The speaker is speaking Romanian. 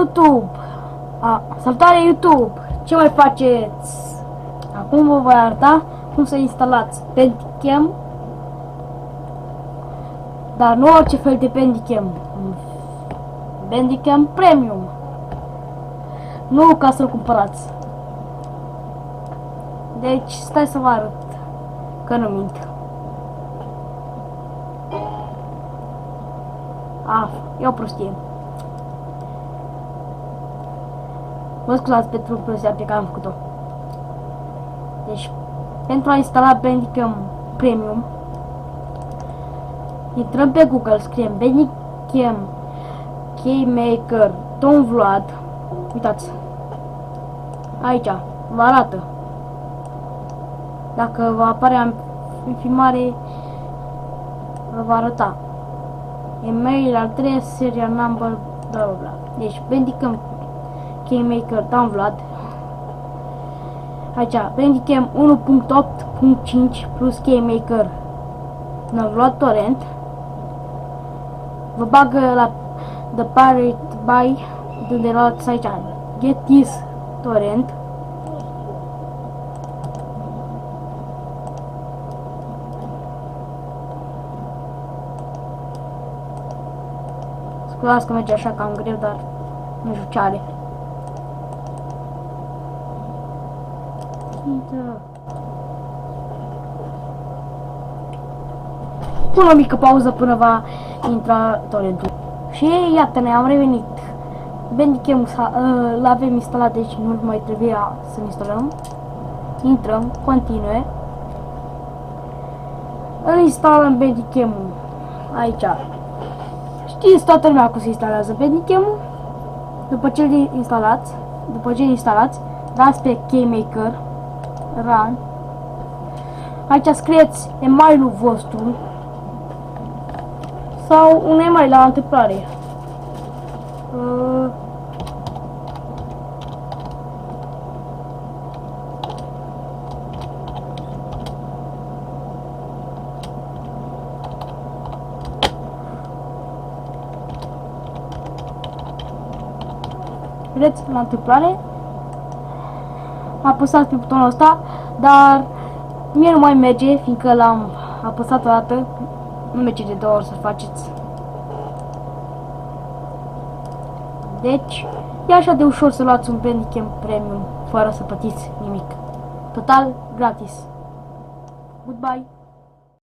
YouTube! Salutare YouTube! Ce mai faceți? Acum vă voi arăta cum să instalați Bandicam, dar nu orice fel de Bandicam. Bandicam Premium. Nu ca să-l cumpărați. Deci stai să vă arăt că nu mint. E o prostie. Mă scuzați pentru prostia pe care am făcut-o. Deci, pentru a instala Bandicam Premium, intrăm pe Google, scriem Bandicam Keymaker Don Vlad. Uitați, aici vă arată. Dacă vă apare în filmare, vă va arăta email, adres, serial number, bla bla bla. Deci Bandicam Keymaker Don Vlad. Aici Bandicam 1.8.5 plus Keymaker Don Vlad Torrent. Vă bagă la The Pirate Bay, de la aici Get This Torrent. Scuzați că merge așa cam greu, dar nu știu ce are. Pun o mică pauză până va intra torrentul. Și iată-ne, am revenit. Bandicam l-avem instalat, deci nu mai trebuia să instalăm. Intrăm, continue. Îl instalăm Bandicam-ul aici. Știți toată lumea cum se instalează Bandicam-ul. După ce instalați, dați pe Keymaker Run. Aici scrieți emailul vostru sau un email la întâmplare. Vedeți, la întâmplare apăsați pe butonul ăsta, dar mie nu mai merge, fiindcă l-am apăsat o dată, nu merge de 2 ori să faceți. Deci, e așa de ușor să luați un Bandicam Premium fără să plătiți nimic. Total gratis. Goodbye!